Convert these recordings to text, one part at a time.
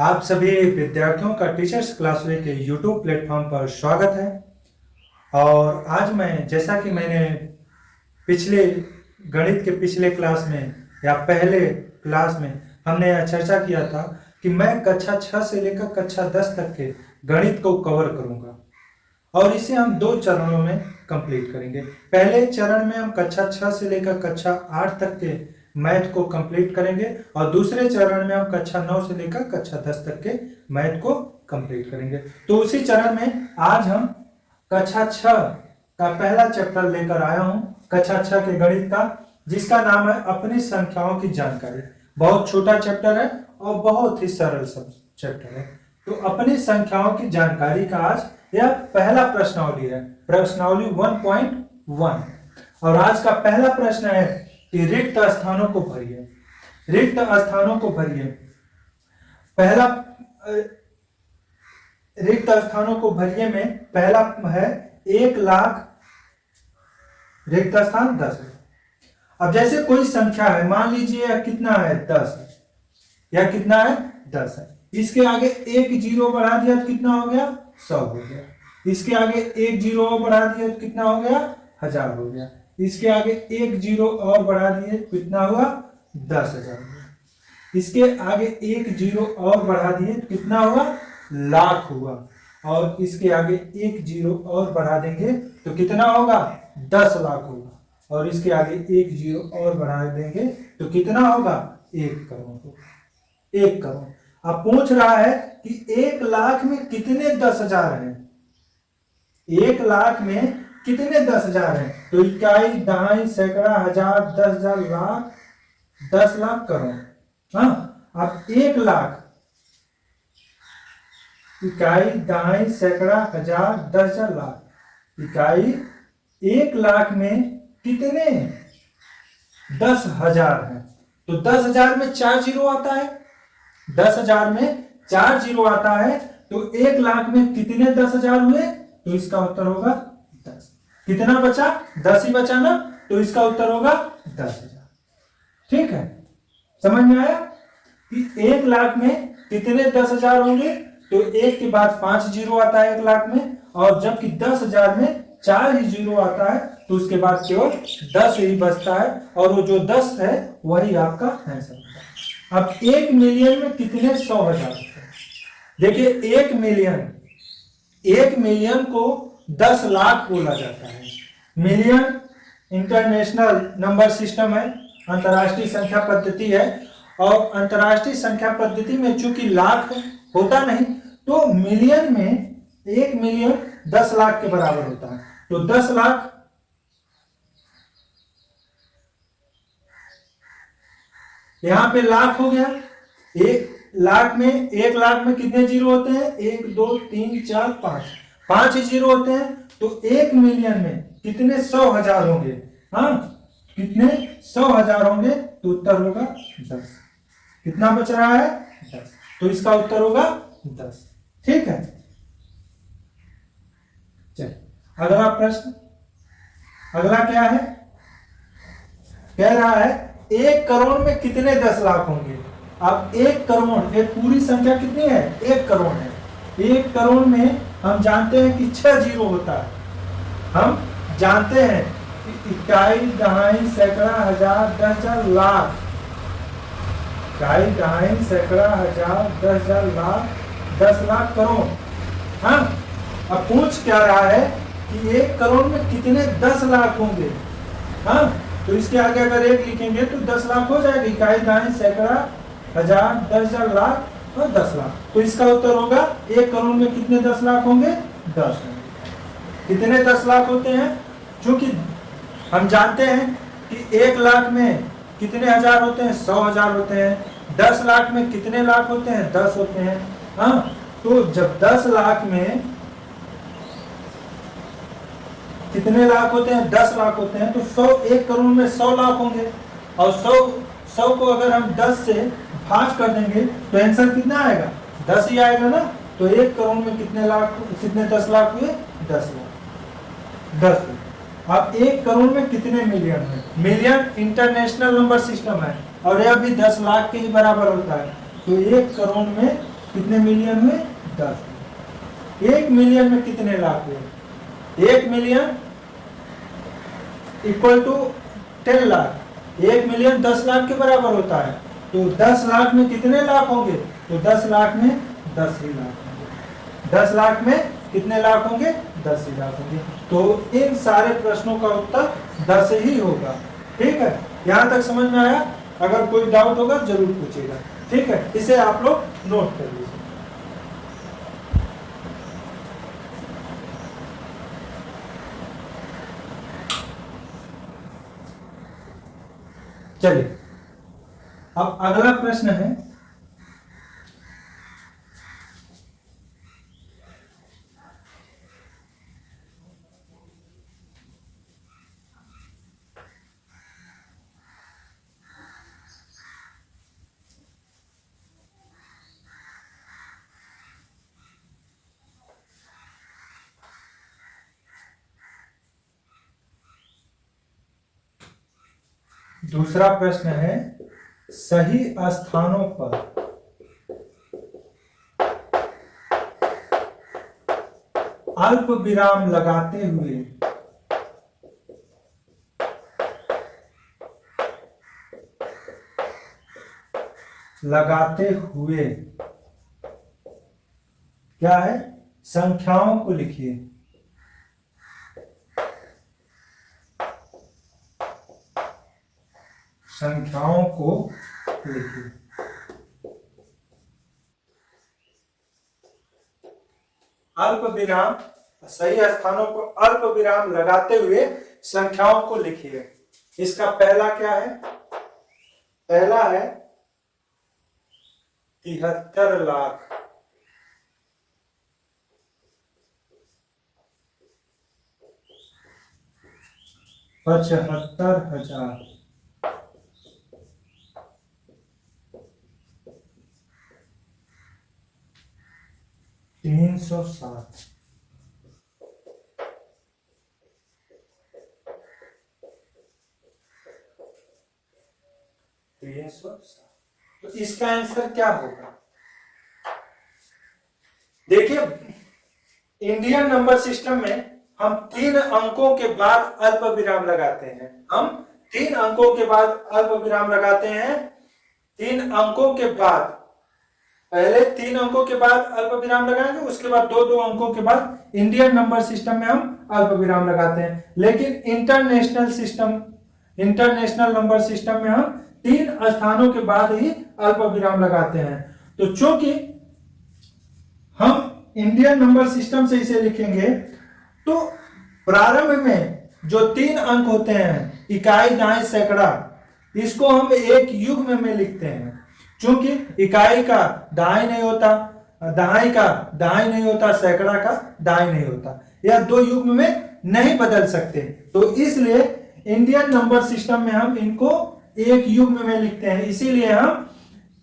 आप सभी विद्यार्थियों का टीचर्स क्लासवे के यूट्यूब प्लेटफॉर्म पर स्वागत है। और आज मैं जैसा कि मैंने पिछले गणित के पिछले क्लास में या पहले क्लास में हमने यह चर्चा किया था कि मैं कक्षा 6 से लेकर कक्षा 10 तक के गणित को कवर करूंगा और इसे हम 2 चरणों में कंप्लीट करेंगे। पहले चरण में हम कक्षा 6 से लेकर कक्षा 8 तक के मैथ को कंप्लीट करेंगे और दूसरे चरण में हम कक्षा 9 से लेकर कक्षा 10 तक के मैथ को कंप्लीट करेंगे। तो उसी चरण में आज हम कक्षा 6 का पहला चैप्टर लेकर आया हूं, कक्षा 6 के गणित का, जिसका नाम है अपनी संख्याओं की जानकारी। बहुत छोटा चैप्टर है और बहुत ही सरल सब चैप्टर है। तो अपनी संख्याओं की जानकारी का आज यह पहला प्रश्नावली है, प्रश्नावली 1.1। और आज का पहला प्रश्न है कि रिक्त स्थानों को भरिए। रिक्त स्थानों को भरिए। पहला रिक्त स्थानों को भरिए में पहला है 1 लाख, रिक्त स्थान 10 है। अब जैसे कोई संख्या है, मान लीजिए यह कितना है, 10 है। यह कितना है, 10 है। इसके आगे एक जीरो बढ़ा दिया तो कितना हो गया, 100 हो गया। इसके आगे एक जीरो और बढ़ा दिया तो कितना हो गया, 1000 हो गया। इसके आगे एक जीरो और बढ़ा दिए तो कितना हुआ, 10,000 हुआ। इसके आगे एक जीरो और बढ़ा दिए तो कितना हुआ, लाख हुआ। और इसके आगे एक जीरो और बढ़ा देंगे तो कितना होगा, 10 लाख होगा। और इसके आगे एक जीरो और बढ़ा देंगे तो कितना होगा, 1 करोड़ होगा। 1 करोड़। अब पूछ रहा है कि 1 लाख में कितने 10,000 हैं। 1 लाख में कितने 10,000 हैं, तो इकाई, दहाई, सैकड़ा, हजार, 10,000, लाख, 10 लाख, करोड़। हाँ, अब 1 लाख, इकाई, दहाई, सैकड़ा, हजार, 10,000, लाख। इकाई 1 लाख में कितने 10,000 हैं, तो 10,000 में 4 जीरो आता है। 10,000 में 4 जीरो आता है, तो 1 लाख में कितने 10,000 हुए, तो इसका उत्तर होगा 10। कितना बचा, 10 ही बचा ना, तो इसका उत्तर होगा 10,000। ठीक है, समझ में आया कि 1 लाख में कितने 10,000 होंगे, तो 1 के बाद 5 जीरो आता है 1 लाख में, और जबकि 10,000 में 4 ही जीरो आता है, तो उसके बाद केवल 10 ही बचता है, और वो जो 10 है वही आपका आंसर होगा। अब 1 मिलियन में कितने 100,000 होते हैं। देखिए 1 मिलियन को 10 लाख बोला जाता है। मिलियन इंटरनेशनल नंबर सिस्टम है, अंतरराष्ट्रीय संख्या पद्धति है, और अंतरराष्ट्रीय संख्या पद्धति में चूंकि लाख होता नहीं, तो मिलियन में 1 मिलियन 10 लाख के बराबर होता है। तो 10 लाख, यहां पे लाख हो गया। 1 लाख में कितने जीरो होते हैं, 1 2 3 4 5 ही जीरो होते हैं। तो 1 मिलियन में कितने 100,000 होंगे, हाँ कितने 100,000 होंगे, तो उत्तर होगा 10। कितना बच रहा है, 10, तो इसका उत्तर होगा 10। ठीक है, चलिए अगला प्रश्न। अगला क्या है, कह रहा है 1 करोड़ में कितने 10 लाख होंगे। अब 1 करोड़, एक पूरी संख्या कितनी है, 1 करोड़ है। 1 करोड़ में हम जानते हैं कि 6 जीरो होता है। हम जानते हैं कि इकाई, दहाई, सैकड़ा, हजार, 10,000, लाख। इकाई, दहाई, सैकड़ा, हजार, 10,000, लाख, 10 लाख, करोड़। हाँ, अब पूछ क्या रहा है कि 1 करोड़ में कितने 10 लाख होंगे। हाँ, तो इसके आगे अगर 1 लिखेंगे तो 10 लाख हो जाएगा। इकाई, दहाई, सैकड़ा, हजार, 10,000, लाख और 10 लाख। तो इसका उत्तर होगा 1 करोड़ में कितने 10 लाख होंगे, 10 होंगे। कितने 10 लाख होते हैं, क्योंकि हम जानते हैं कि 1 लाख में कितने हजार होते हैं, 100,000 होते हैं। 10 लाख में कितने लाख होते हैं, 10 होते हैं। हाँ, तो जब 10 लाख में कितने लाख होते हैं, 10 लाख होते हैं, तो 1 करोड़ में 100 लाख होंगे। और 100 को अगर हम 10 से भाग कर देंगे तो आंसर कितना आएगा, 10 ही आएगा ना। तो 1 करोड़ में कितने लाख, कितने 10 लाख हुए, 10 लाख, 10। अब 1 करोड़ में कितने मिलियन है, मिलियन इंटरनेशनल नंबर सिस्टम है और यह भी 10 लाख के ही बराबर होता है। तो 1 करोड़ में कितने मिलियन हुए? 10। 1 मिलियन में कितने लाख हुए? 1 million equal to 10 lakh. 1 million 10 lakh के बराबर होता है। तो 10 लाख में कितने लाख होंगे? तो 10 लाख में 10 ही लाख होंगे। 10 लाख में कितने लाख होंगे? 10 ही लाख होंगे। तो इन सारे प्रश्नों का उत्तर 10 ही होगा। ठीक है, यहां तक समझ में आया? अगर कोई डाउट होगा जरूर पूछेगा। ठीक है, इसे आप लोग नोट कर लीजिए। चलिए, अब अगला प्रश्न है, दूसरा प्रश्न है, सही स्थानों पर अल्प विराम लगाते हुए क्या है? संख्याओं को लिखिए। संख्याओं को लिखिए। अल्प विराम, सही स्थानों पर अल्प विराम लगाते हुए संख्याओं को लिखिए। इसका पहला क्या है? पहला है 73 लाख। पचहत्तर हजार। तीन सौ सात। तो इसका आंसर क्या होगा? देखिए, इंडियन नंबर सिस्टम में हम 3 अंकों के बाद अल्प विराम लगाते हैं। हम 3 अंकों के बाद अल्प विराम लगाते हैं। 3 अंकों के बाद, पहले 3 अंकों के बाद अल्प विराम लगाएंगे, उसके बाद 2-2 अंकों के बाद इंडियन नंबर सिस्टम में हम अल्प विराम लगाते हैं। लेकिन इंटरनेशनल नंबर सिस्टम में हम 3 स्थानों के बाद ही अल्प विराम लगाते हैं। तो चूंकि हम इंडियन नंबर सिस्टम से इसे लिखेंगे, तो प्रारंभ में जो 3 अंक होते हैं, इकाई, दहाई, सैकड़ा, इसको हम एक युग्म में लिखते हैं। क्योंकि इकाई का दहाई नहीं होता, दहाई का दहाई नहीं होता, सैकड़ा का दहाई नहीं होता, या 2 युग्म में नहीं बदल सकते। तो इसलिए इंडियन नंबर सिस्टम में हम इनको एक युग्म में लिखते हैं। इसीलिए हम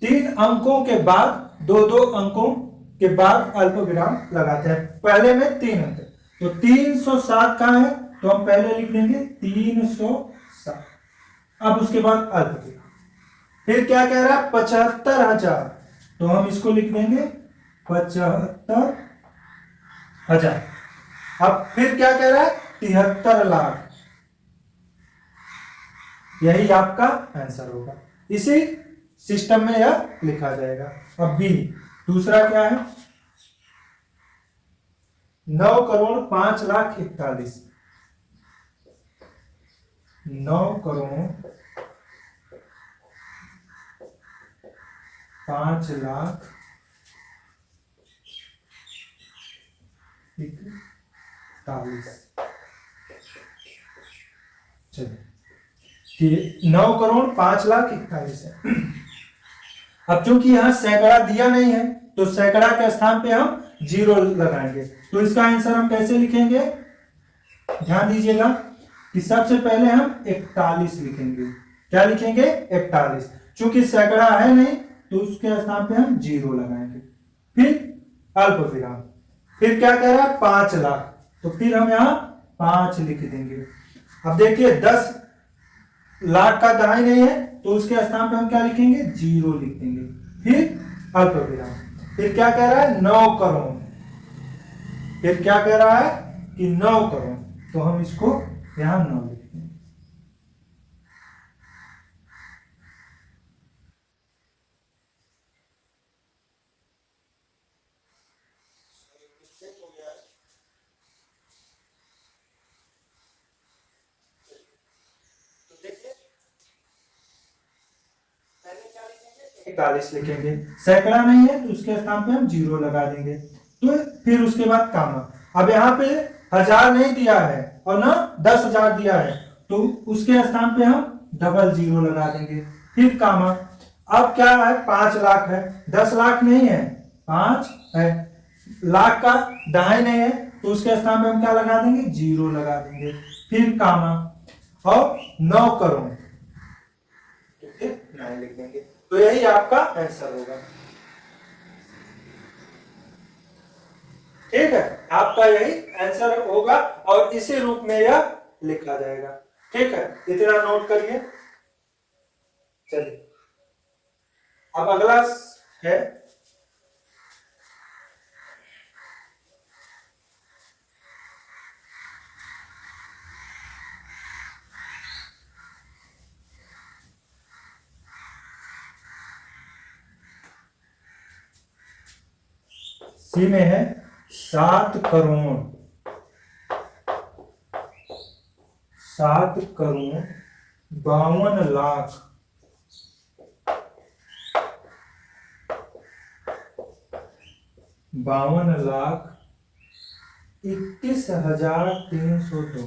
3 अंकों के बाद 2-2 अंकों के बाद अल्प विराम लगाते हैं। पहले में 3 अंक, तो 307 कहां है? तो हम पहले लिख देंगे 307। अब उसके बाद अल्प विराम। फिर क्या कह रहा है? 75,000, तो हम इसको लिख देंगे 75,000। अब फिर क्या कह रहा है? 73 लाख। यही आपका आंसर होगा। इसी सिस्टम में यह लिखा जाएगा। अब बी, दूसरा क्या है? 9,05,41,000। 9,05,41,000। चलिए, 9,05,41,000 है। अब चूंकि यहां सैकड़ा दिया नहीं है, तो सैकड़ा के स्थान पे हम 0 लगाएंगे। तो इसका आंसर हम कैसे लिखेंगे? ध्यान दीजिएगा कि सबसे पहले हम 41 लिखेंगे। क्या लिखेंगे? 41। चूंकि सैकड़ा है नहीं, तो उसके स्थान पे हम 0 लगाएंगे। फिर अल्प विराम। फिर क्या कह रहा है? 5 लाख, तो फिर हम यहां 5 लिख देंगे। अब देखिए, 10 लाख का दहाई नहीं है, तो उसके स्थान पे हम क्या लिखेंगे? 0 लिख देंगे। फिर अल्प विराम। फिर क्या कह रहा है 9 करोड़, फिर क्या कह रहा है कि 9 करोड़, तो हम इसको यहां 9 लिखते हैं। इकतालीस लिखेंगे, सैकड़ा नहीं है तो उसके स्थान पे हम 0 लगा देंगे। तो फिर उसके बाद कामा। अब यहाँ पे 1000 नहीं दिया है और ना 10,000 दिया है, तो उसके स्थान पे हम डबल 0 लगा देंगे, फिर कामा। अब क्या है 5 लाख है, 10 लाख नहीं है, 5 है, लाख का दहाई नहीं है, तो उसके स्थान पे हम क्या लगा देंगे 0 लगा देंगे, फिर कामा, और 9 करोड़, फिर 9 लिख देंगे। तो यही आपका आंसर होगा। ठीक है, आपका यही आंसर होगा और इसी रूप में यह लिखा जाएगा। ठीक है, इतना नोट करिए। चलिए, अब अगला है सी में है 7 करोड़ 52 लाख 51,21,302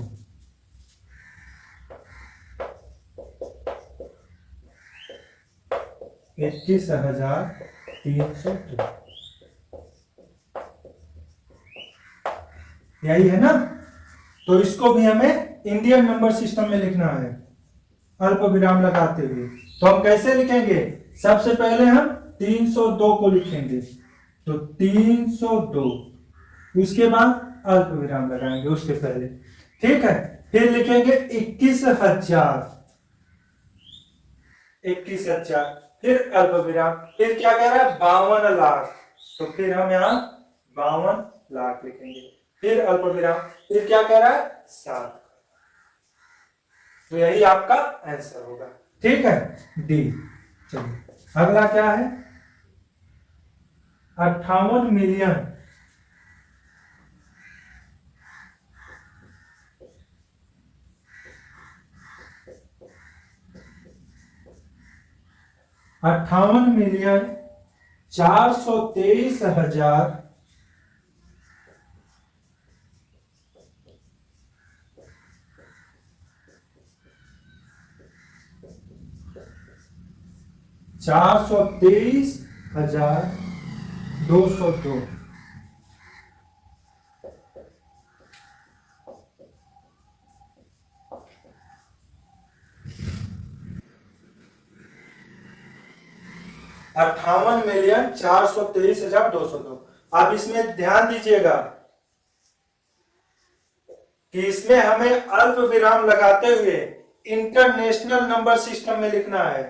21,302, यही है ना। तो इसको भी हमें इंडियन नंबर सिस्टम में लिखना है, अल्प विराम लगाते हुए। तो हम कैसे लिखेंगे, सबसे पहले हम 302 को लिखेंगे, तो 302, उसके बाद अल्प विराम लगाएंगे उसके पहले। ठीक है, फिर लिखेंगे 21,000, 21,000, फिर अल्प विराम, फिर क्या कह रहा है 52 लाख, तो फिर हम यहाँ 52 लाख लिखेंगे, फिर अल्प विराम, फिर क्या कह रहा है 7। तो यही आपका आंसर होगा। ठीक है, डी। चलिए, अगला क्या है 58 मिलियन 58,423,000 423,202। $58,423,202। आप इसमें ध्यान दीजिएगा कि इसमें हमें अल्प विराम लगाते हुए इंटरनेशनल नंबर सिस्टम में लिखना है।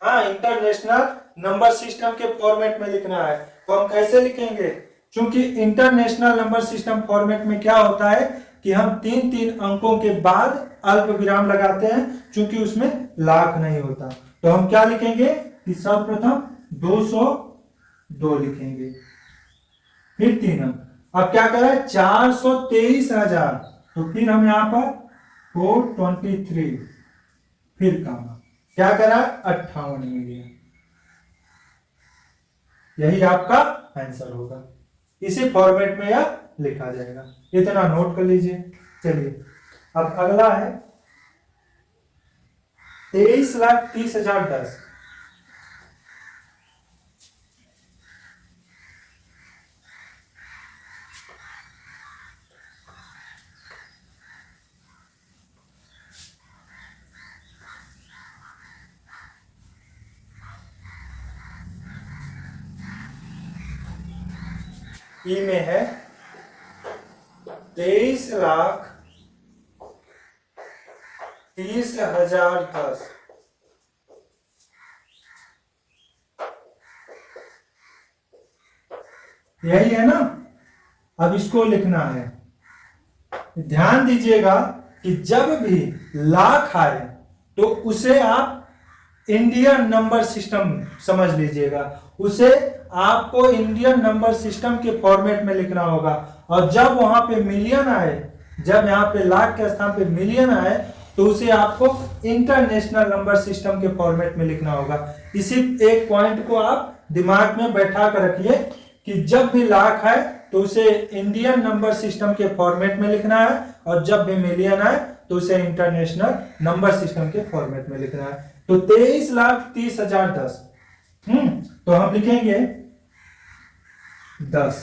हाँ, इंटरनेशनल नंबर सिस्टम के फॉर्मेट में लिखना है। तो हम कैसे लिखेंगे, क्योंकि इंटरनेशनल नंबर सिस्टम फॉर्मेट में क्या होता है कि हम 3-3 अंकों के बाद अल्प विराम लगाते हैं, क्योंकि उसमें लाख नहीं होता। तो हम क्या लिखेंगे कि सर्वप्रथम 202 लिखेंगे, फिर 3 अंक। अब क्या करें 423,000, तो फिर हम यहां पर 423, फिर कामा, क्या करा 58 मिलियन। यही आपका आंसर होगा, इसी फॉर्मेट में यह लिखा जाएगा। इतना नोट कर लीजिए। चलिए, अब अगला है 23,30,010। ई में है 23,30,010। यही है ना। अब इसको लिखना है। ध्यान दीजिएगा कि जब भी लाख आए तो उसे आप इंडियन नंबर सिस्टम समझ लीजिएगा, उसे आपको इंडियन नंबर सिस्टम के फॉर्मेट में लिखना होगा। और जब वहां पे मिलियन आए, जब यहाँ पे लाख के स्थान पे मिलियन आए तो उसे आपको इंटरनेशनल नंबर सिस्टम के फॉर्मेट में लिखना होगा। इसी एक पॉइंट को आप दिमाग में बैठा कर रखिए कि जब भी लाख आए तो उसे इंडियन नंबर सिस्टम के फॉर्मेट में लिखना है, और जब भी मिलियन आए तो उसे इंटरनेशनल नंबर सिस्टम के फॉर्मेट में लिखना है। तो 23,30,010, तो हम लिखेंगे 10,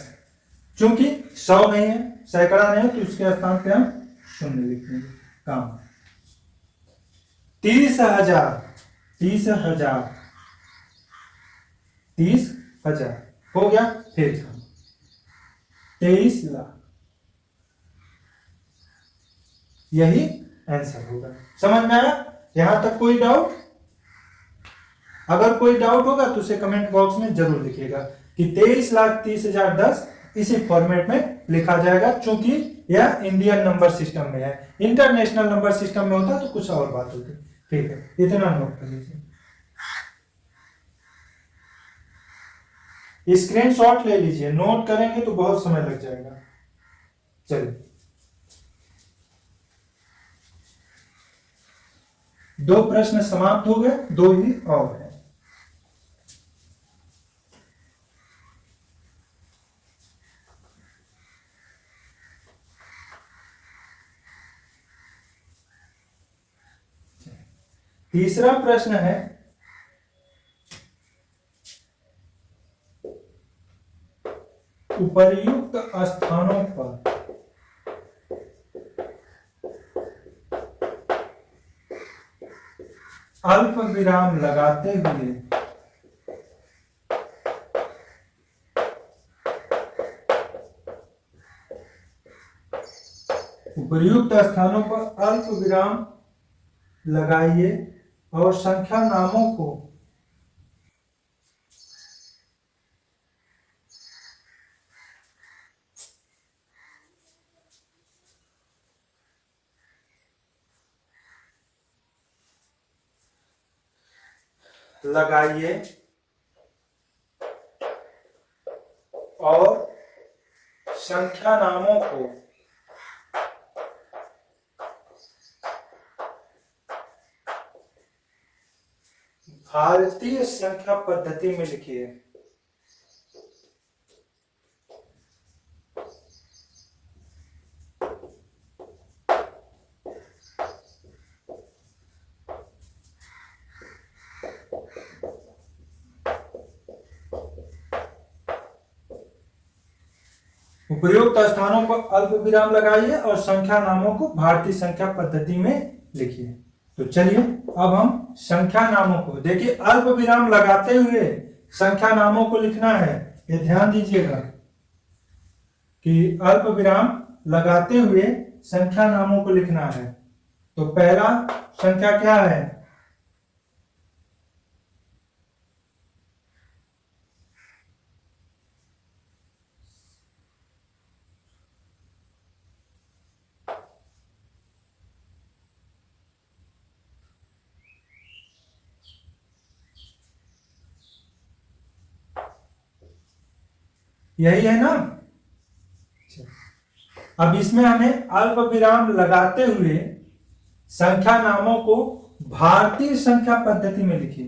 चूंकि 100 नहीं है, सैकड़ा नहीं है, तो उसके स्थान पे हम शून्य लिख देंगे। काम 30,000, 30,000, 30,000 हो गया। फिर 23 लाख, यही आंसर होगा। समझ में आया? यहां तक कोई डाउट? अगर कोई डाउट होगा तो उसे कमेंट बॉक्स में जरूर लिखिएगा कि 23,30,010 इसी फॉर्मेट में लिखा जाएगा, क्योंकि यह इंडियन नंबर सिस्टम में है। इंटरनेशनल नंबर सिस्टम में होता तो कुछ और बात होती। ठीक है, इतना नोट कर लीजिए। स्क्रीनशॉट ले लीजिए, नोट करेंगे तो बहुत समय लग जाएगा। चलिए, 2 प्रश्न समाप्त हो गए, 2 ही और है। तीसरा प्रश्न है, उपर्युक्त स्थानों पर अल्प विराम लगाते हुए उपर्युक्त स्थानों पर अल्प विराम लगाइए और संख्या नामों को लगाइए और संख्या नामों को भारतीय संख्या पद्धति में लिखिए। उपयुक्त स्थानों पर अल्प विराम लगाइए और संख्या नामों को भारतीय संख्या पद्धति में लिखिए। तो चलिए अब हम संख्या नामों को देखिए, अल्प विराम लगाते हुए संख्या नामों को लिखना है। ये ध्यान दीजिएगा कि अल्प विराम लगाते हुए संख्या नामों को लिखना है। तो पहला संख्या क्या है? यही है ना। अब इसमें हमें अल्प विराम लगाते हुए संख्या नामों को भारतीय संख्या पद्धति में लिखिए।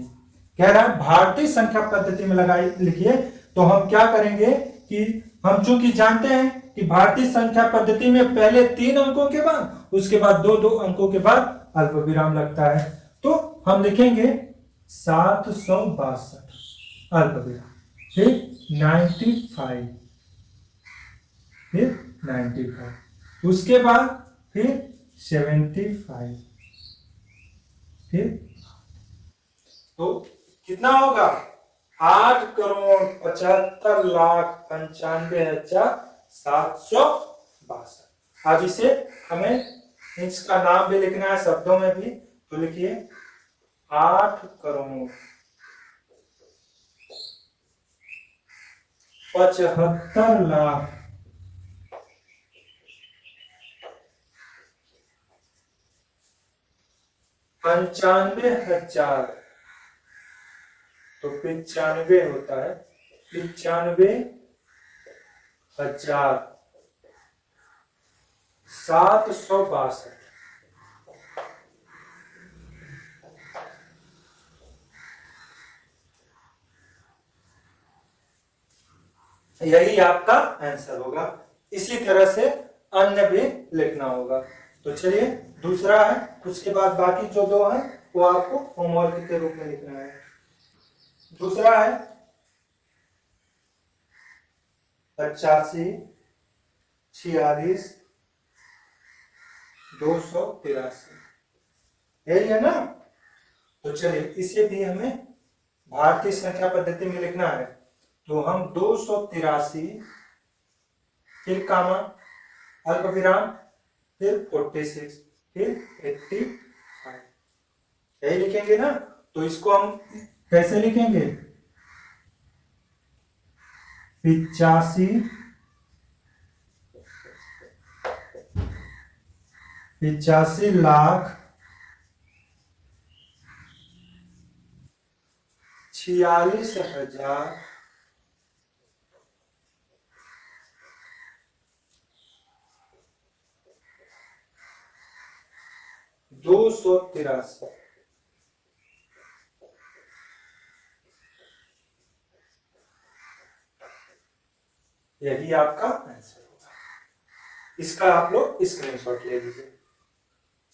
कह रहा है भारतीय संख्या पद्धति में लगाई लिखिए। तो हम क्या करेंगे कि हम चूंकि जानते हैं कि भारतीय संख्या पद्धति में पहले 3 अंकों के बाद, उसके बाद 2-2 अंकों के बाद अल्प विराम लगता है। तो हम लिखेंगे 762 अल्प विराम, फिर 95, फिर 95, उसके बाद फिर 75, फिर तो कितना होगा? 8,75,95,762। अब इसे हमें इसका नाम भी लिखना है शब्दों में भी। तो लिखिए 8 करोड़ 75 लाख 95,000। तो 95 होता है 95,762। यही आपका आंसर होगा। इसी तरह से अन्य भी लिखना होगा। तो चलिए दूसरा है, उसके बाद बाकी जो दो है वो आपको होमवर्क के रूप में लिखना है। दूसरा है 85, 46, 283। यही है ना। तो चलिए इसे भी हमें भारतीय संख्या पद्धति में लिखना है। तो हम 283 फिर कामा अल्प विराम फिर 46 फिर 85 यही लिखेंगे ना। तो इसको हम कैसे लिखेंगे? 85 लाख 46,000 283। यही आपका आंसर होगा। इसका आप लोग स्क्रीनशॉट ले लीजिए।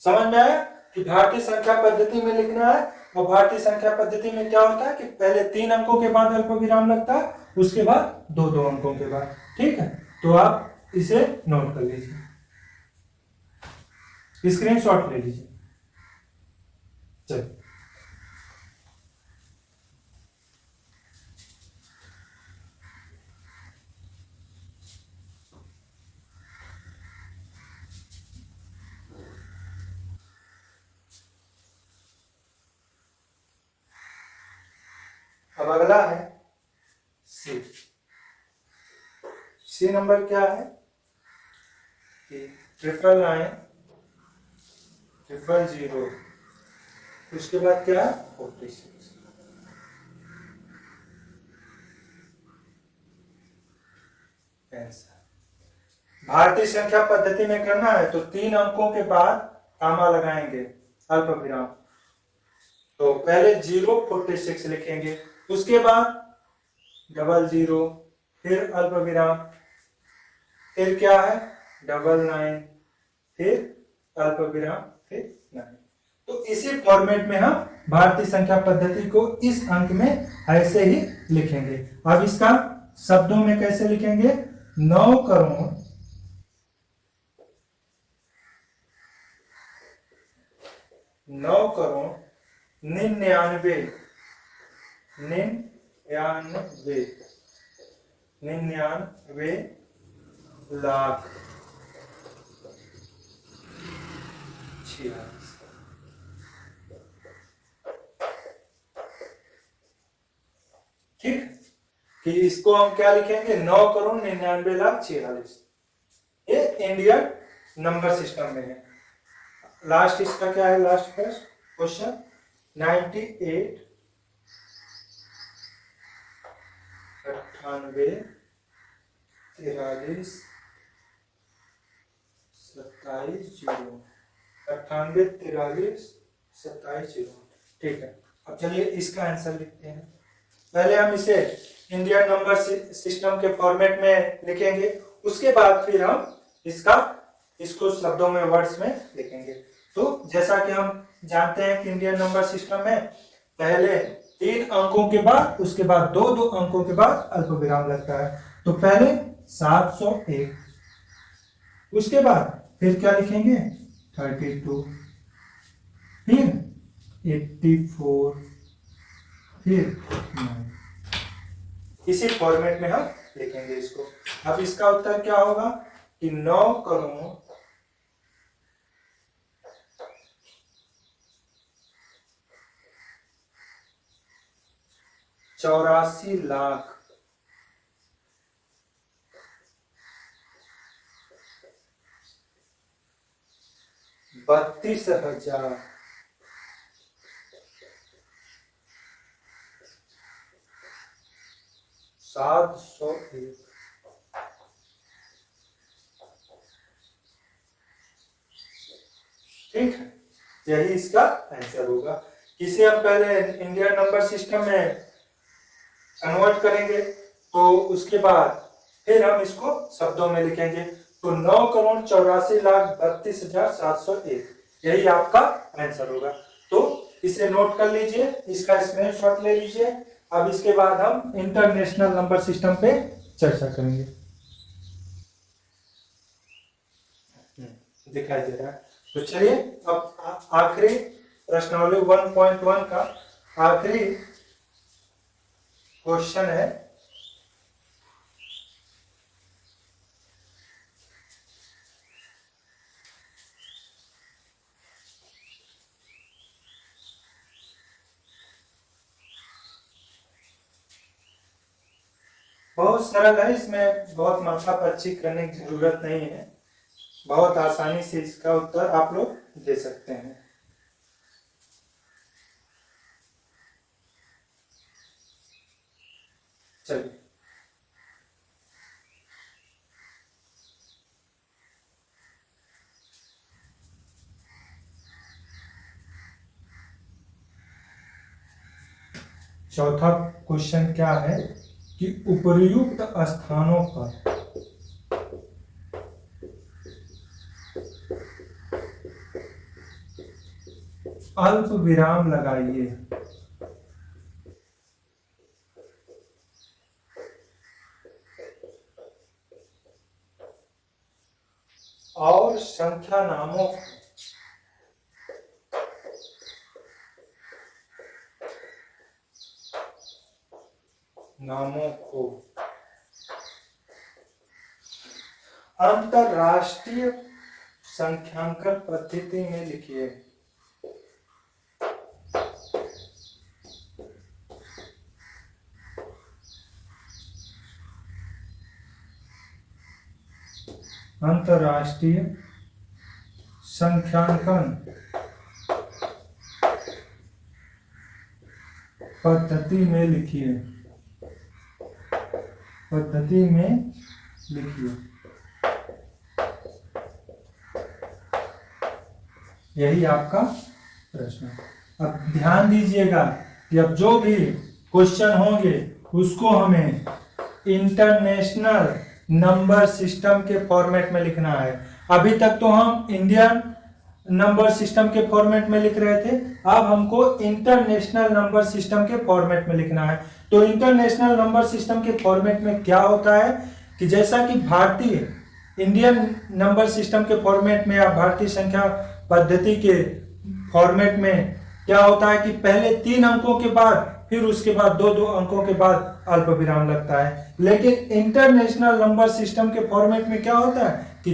समझ में आया कि भारतीय संख्या पद्धति में लिखना है। और भारतीय संख्या पद्धति में क्या होता है कि पहले 3 अंकों के बाद अल्प विराम लगता है, उसके बाद 2 अंकों के बाद। ठीक है, तो आप इसे नोट कर लीजिए, स्क्रीनशॉट ले लीजिए। चलिए अब अगला है सी। सी नंबर क्या है कि 999 000। उसके बाद क्या है 46। भारतीय संख्या पद्धति में करना है तो 3 अंकों के बाद कामा लगाएंगे अल्प विराम। तो पहले 046 लिखेंगे, उसके बाद 00 फिर अल्प विराम, फिर क्या है 99 फिर अल्प विराम फिर 9। तो इसी फॉर्मेट में हम भारतीय संख्या पद्धति को इस अंक में ऐसे ही लिखेंगे। अब इसका शब्दों में कैसे लिखेंगे? 9,99,99,00,46। ठीक, कि इसको हम क्या लिखेंगे? 9,99,00,46। ये इंडियन नंबर सिस्टम में है। लास्ट इसका क्या है? Last first question 98 98 43 27 0 98 43 27 0। ठीक है, अब चलिए इसका आंसर लिखते हैं। पहले हम इसे इंडियन नंबर सिस्टम के फॉर्मेट में लिखेंगे, उसके बाद फिर हम इसको शब्दों में वर्ड्स में लिखेंगे। तो जैसा कि हम जानते हैं कि इंडियन नंबर सिस्टम में पहले 3 अंकों के बाद उसके बाद 2 अंकों के बाद अल्प विराम लगता है। तो पहले 701, उसके बाद फिर क्या लिखेंगे 32, फिर 84, फिर 9। इसी फॉर्मेट में हम लिखेंगे इसको। अब इसका उत्तर क्या होगा कि 9,84,00,000 32,701। ठीक है, यही इसका आंसर होगा। इसे हम पहले इंडियन नंबर सिस्टम में कन्वर्ट करेंगे, तो उसके बाद फिर हम इसको शब्दों में लिखेंगे। तो 9,84,32,701 यही आपका आंसर होगा। तो इसे नोट कर लीजिए, इसका स्क्रीनशॉट ले लीजिए। अब इसके बाद हम इंटरनेशनल नंबर सिस्टम पे चर्चा करेंगे। दिखाई दे रहा है। तो चलिए अब आखिरी प्रश्नावली 1.1 का आखिरी क्वेश्चन है। बहुत सरल है, इसमें बहुत माथापच्ची करने की जरूरत नहीं है। बहुत आसानी से इसका उत्तर आप लोग दे सकते हैं। चलिए, चौथा क्वेश्चन क्या है कि उपर्युक्त स्थानों पर अल्प विराम लगाइए। और संख्या नामों को अंतरराष्ट्रीय संख्यांकन पद्धति में लिखिए। अंतरराष्ट्रीय संख्यांकन पद्धति में लिखिए। पद्धति में लिखिए, यही आपका प्रश्न। अब ध्यान दीजिएगा कि अब जो भी क्वेश्चन होंगे उसको हमें इंटरनेशनल नंबर सिस्टम के फॉर्मेट में लिखना है। अभी तक तो हम इंडियन नंबर सिस्टम के फॉर्मेट में लिख रहे थे, अब हमको इंटरनेशनल नंबर सिस्टम के फॉर्मेट में लिखना है। तो इंटरनेशनल नंबर सिस्टम के फॉर्मेट में क्या होता है कि जैसा कि भारतीय इंडियन नंबर सिस्टम के फॉर्मेट में या भारतीय संख्या पद्धति के फॉर्मेट में क्या होता है कि पहले 3 अंकों के बाद फिर उसके बाद 2-2 अंकों के बाद अल्प विराम लगता है। लेकिन इंटरनेशनल नंबर सिस्टम के फॉर्मेट में क्या होता है कि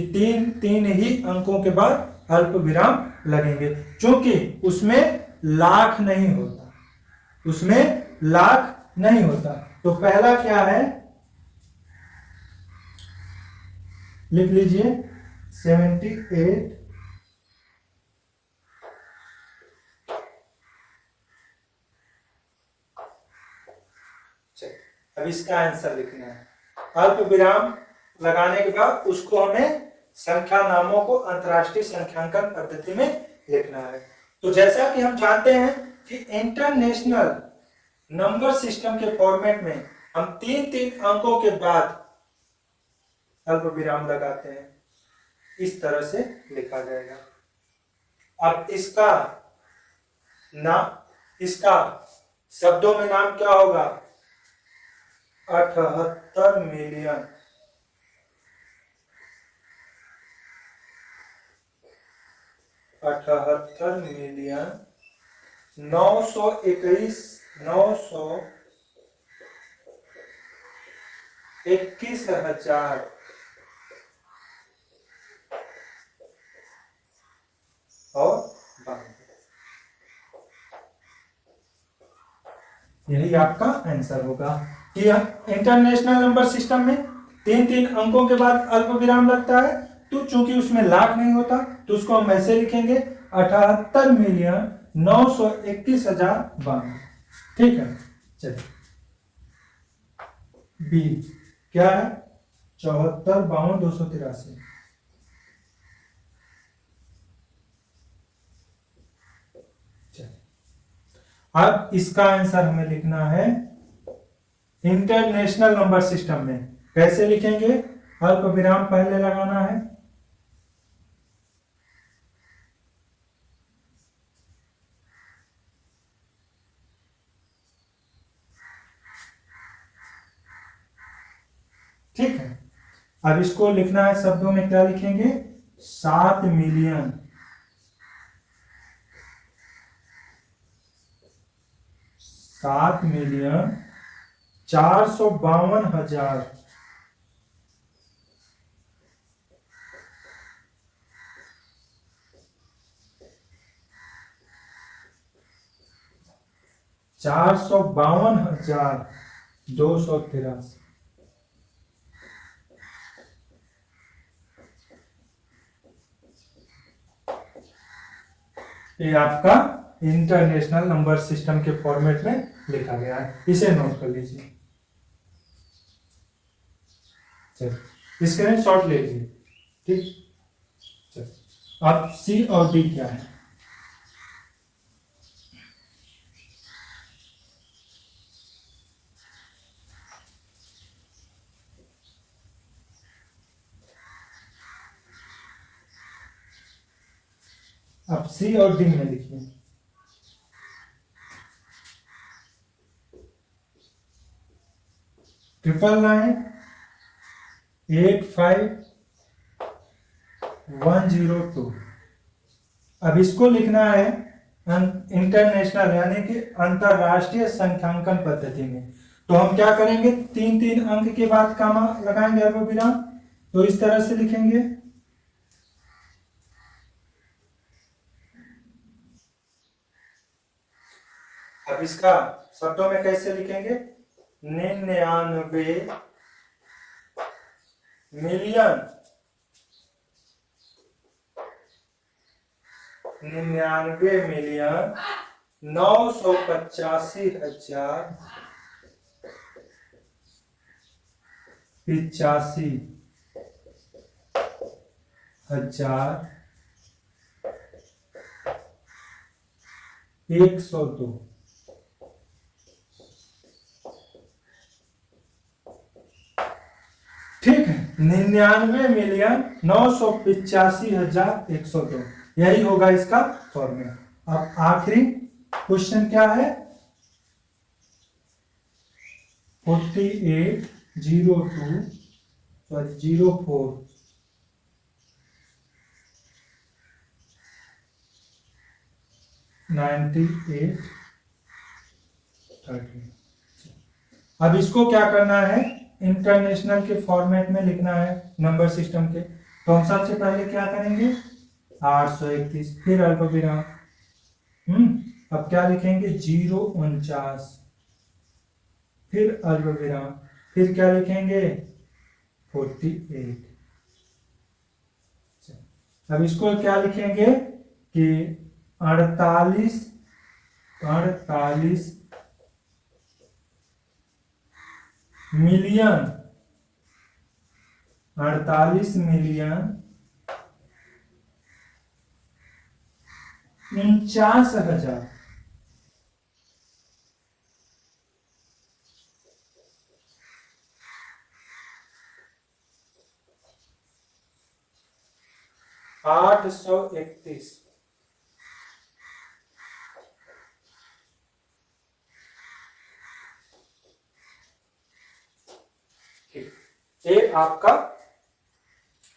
3 ही अंकों के बाद अल्प विराम लगेंगे, क्योंकि उसमें लाख नहीं होता, उसमें लाख नहीं होता। तो पहला क्या है, लिख लीजिए 78। अब इसका आंसर लिखना है। अल्प विराम लगाने के बाद उसको हमें संख्या नामों को अंतरराष्ट्रीय संख्यांकन पद्धति में लिखना है। तो जैसा कि हम जानते हैं कि इंटरनेशनल नंबर सिस्टम के फॉर्मेट में हम 3-3 अंकों के बाद अल्प विराम लगाते हैं, इस तरह से लिखा जाएगा। अब इसका शब्दों में नाम क्या होगा, 78 मिलियन 921,000 और 92। यही आपका आंसर होगा कि इंटरनेशनल नंबर सिस्टम में 3-3 अंकों के बाद अल्प विराम लगता है तो चूंकि उसमें लाख नहीं होता तो उसको हम ऐसे लिखेंगे 78,921,052। ठीक है, चलिए बी क्या है, 74,52,283। अब इसका आंसर हमें लिखना है इंटरनेशनल नंबर सिस्टम में। कैसे लिखेंगे, अल्प विराम पहले लगाना है, ठीक है। अब इसको लिखना है शब्दों में, क्या लिखेंगे, 7,000,000 7,452,000 452,283। ये आपका इंटरनेशनल नंबर सिस्टम के फॉर्मेट में लिखा गया है, इसे नोट कर लीजिए। चलिए स्क्रीनशॉट ले लीजिए, ठीक। चलिए अब सी और डी क्या है, अब सी और डी में लिखिए। 99985,102। अब इसको लिखना है इंटरनेशनल यानी कि अंतरराष्ट्रीय संख्यांकन पद्धति में। तो हम क्या करेंगे, 3 अंक के बाद कामा लगाएंगे अल्पविराम, तो इस तरह से लिखेंगे। अब इसका शब्दों में कैसे लिखेंगे, 99,985,102। ठीक है, 99,985,102, यही होगा इसका फॉर्मूला। अब आखिरी क्वेश्चन क्या है, 48,04,98,30। अब इसको क्या करना है, इंटरनेशनल के फॉर्मेट में लिखना है नंबर सिस्टम के। तो हम सबसे पहले क्या करेंगे, 831, फिर अल्पविराम, अब क्या लिखेंगे, 049, फिर अल्पविराम, फिर क्या लिखेंगे, 48। अब इसको क्या लिखेंगे कि 48 मिलियन 48,49,000। आठ सौ 31। ये आपका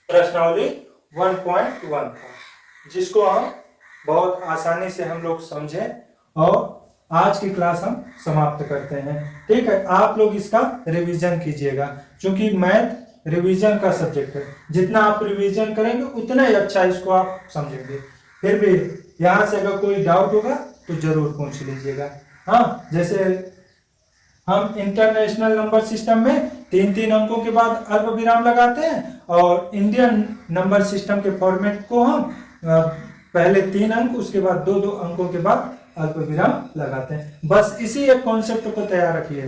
प्रश्नावली 1.1 था, जिसको हम बहुत आसानी से हम लोग समझे और आज की क्लास हम समाप्त करते हैं। ठीक है, आप लोग इसका रिवीजन कीजिएगा, क्योंकि मैथ रिवीजन का सब्जेक्ट है। जितना आप रिवीजन करेंगे उतना ही अच्छा इसको आप समझेंगे। फिर भी यहाँ से अगर कोई डाउट होगा तो जरूर पूछ लीजिएगा। हाँ, जैसे हम इंटरनेशनल नंबर सिस्टम में तीन तीन अंकों के बाद अल्प विराम लगाते हैं, और इंडियन नंबर सिस्टम के फॉर्मेट को हम पहले 3 अंक उसके बाद 2 अंकों के बाद अल्प विराम लगाते हैं। बस इसी एक कॉन्सेप्ट को तैयार रखिए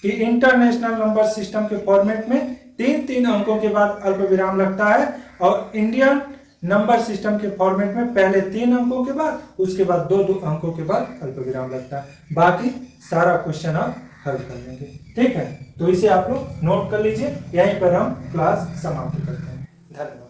कि इंटरनेशनल नंबर सिस्टम के फॉर्मेट में 3 अंकों के बाद अल्प विराम लगता है, और इंडियन नंबर सिस्टम के फॉर्मेट में पहले 3 अंकों के बाद उसके बाद 2 अंकों के बाद अल्प विराम लगता है। बाकी सारा क्वेश्चन आप हल कर लेंगे। ठीक है, तो इसे आप लोग नोट कर लीजिए। यहीं पर हम क्लास समाप्त करते हैं। धन्यवाद।